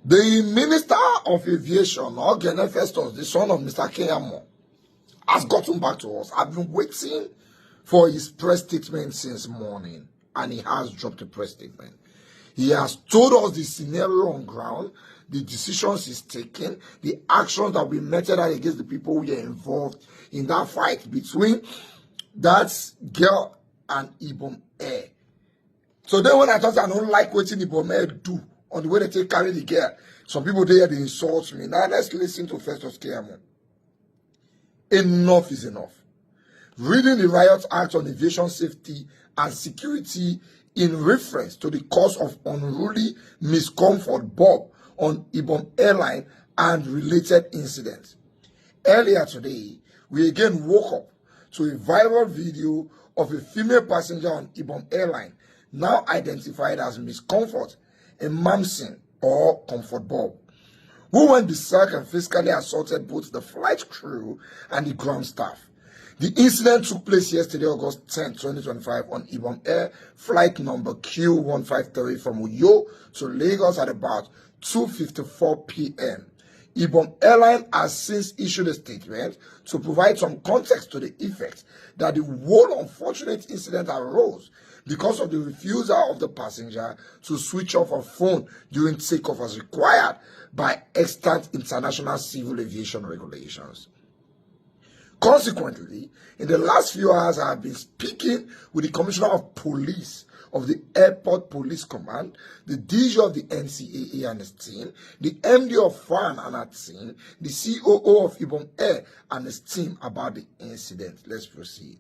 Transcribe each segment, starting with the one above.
The Minister of Aviation, Ogene Festus, the son of Mr. Keyamo, has gotten back to us. I've been waiting for his press statement since morning, and he has dropped a press statement. He has told us the scenario on ground, the decisions he's taking, the actions that we meted out against the people who are involved in that fight between that girl and Ibom Air. So then when I thought I don't like what Ibom Air do on the way they carry the girl, some people there, they insult me. Now let's listen to Festus Keyamo. Enough is enough. Reading the Riot Act on Aviation Safety and Security in reference to the cause of unruly miscomfort Bob on Ibom Airline and related incidents. Earlier today, we again woke up to a viral video of a female passenger on Ibom Airline, now identified as Miss Comfort, a Mamsin or Comfort Bob, who went berserk and physically assaulted both the flight crew and the ground staff. The incident took place yesterday, August 10, 2025, on Ibom Air flight number Q153 from Uyo to Lagos at about 2:54 p.m. Ibom Airline has since issued a statement to provide some context to the effect that the whole unfortunate incident arose because of the refusal of the passenger to switch off her phone during takeoff as required by extant international civil aviation regulations. Consequently, in the last few hours, I have been speaking with the Commissioner of Police of the Airport Police Command, the DG of the NCAA and his team, the MD of FAN and her team, the COO of Ibom Air and his team about the incident. Let's proceed.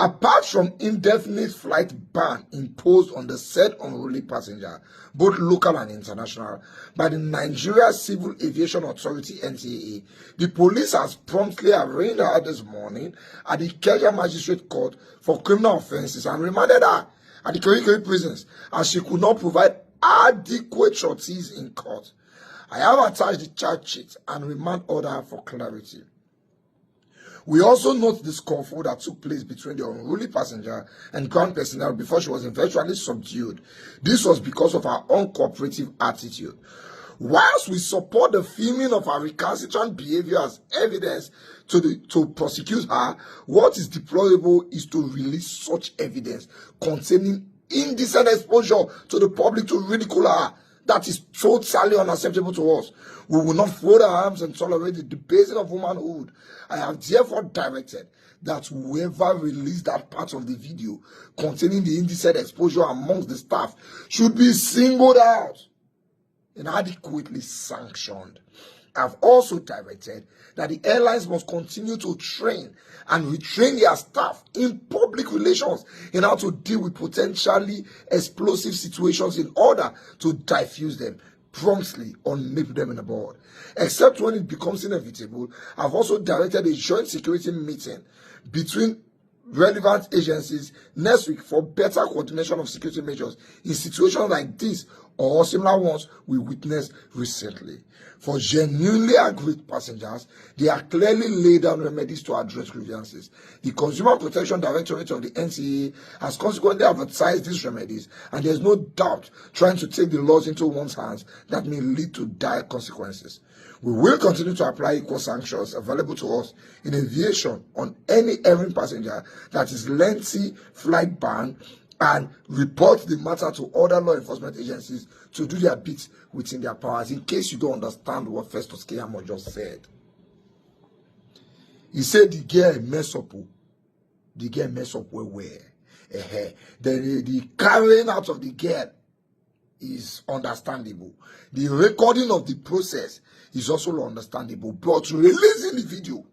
Apart from indefinite flight ban imposed on the said unruly passenger, both local and international, by the Nigeria Civil Aviation Authority (NCAA), the police has promptly arraigned her this morning at the Ikeja Magistrate Court for criminal offences and remanded her at the Kirikiri prisons as she could not provide adequate sureties in court. I have attached the charge sheet and remand order for clarity. We also note the scuffle that took place between the unruly passenger and ground personnel before she was eventually subdued. This was because of her uncooperative attitude. Whilst we support the filming of her recalcitrant behavior as evidence to prosecute her, what is deplorable is to release such evidence containing indecent exposure to the public to ridicule her. That is totally unacceptable to us. We will not fold our arms and tolerate the debasing of womanhood. I have therefore directed that whoever released that part of the video containing the indecent exposure amongst the staff should be singled out and adequately sanctioned. I have also directed that the airlines must continue to train and retrain their staff in public relations in how to deal with potentially explosive situations in order to diffuse them promptly or nip them in the bud. Except when it becomes inevitable, I've also directed a joint security meeting between relevant agencies next week for better coordination of security measures in situations like this or similar ones we witnessed recently. For genuinely aggrieved passengers, they are clearly laid down remedies to address grievances. The Consumer Protection Directorate of the NCAA has consequently advertised these remedies, and there is no doubt trying to take the laws into one's hands that may lead to dire consequences. We will continue to apply equal sanctions available to us in aviation on any erring passenger that is lengthy flight ban and report the matter to other law enforcement agencies to do their bit within their powers. In case you don't understand what Festus Keyamo just said. He said the girl mess up. The girl mess up where? The carrying out of the girl is understandable. The recording of the process is also understandable. But releasing the video,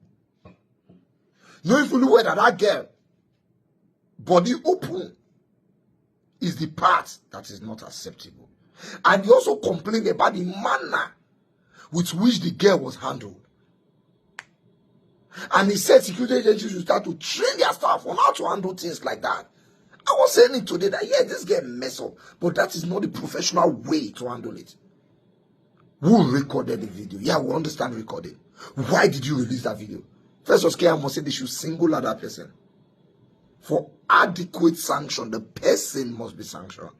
knowing fully well that girl body open is the part that is not acceptable. And he also complained about the manner with which the girl was handled. And he said security agencies should start to train their staff on how to handle things like that. I was saying it today that, yeah, this girl mess up, but that is not the professional way to handle it. Who recorded the video? Yeah, we understand recording. Why did you release that video? Festus Keyamo said they should single out that person. For adequate sanction, the person must be sanctioned.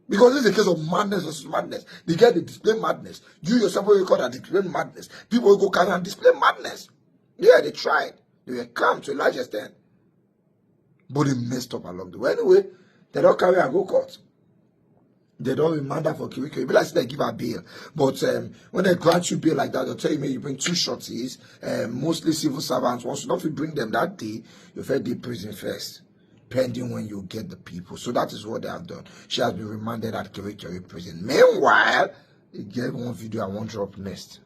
Because this is a case of madness versus madness. They get the display madness. You yourself will call that display madness. People will go carry and display madness. Yeah, they tried. They were calm to a large extent. But they messed up along the way. Anyway, they don't carry and go court. They don't remand her for Kiriko. It be like they give her bail. But when they grant you bail like that, they'll tell you, you bring 2 shorties, mostly civil servants. Once you don't bring them that day, you first day prison first, pending when you get the people. So that is what they have done. She has been remanded at Kiriko prison. Meanwhile, they get one video I want to drop next.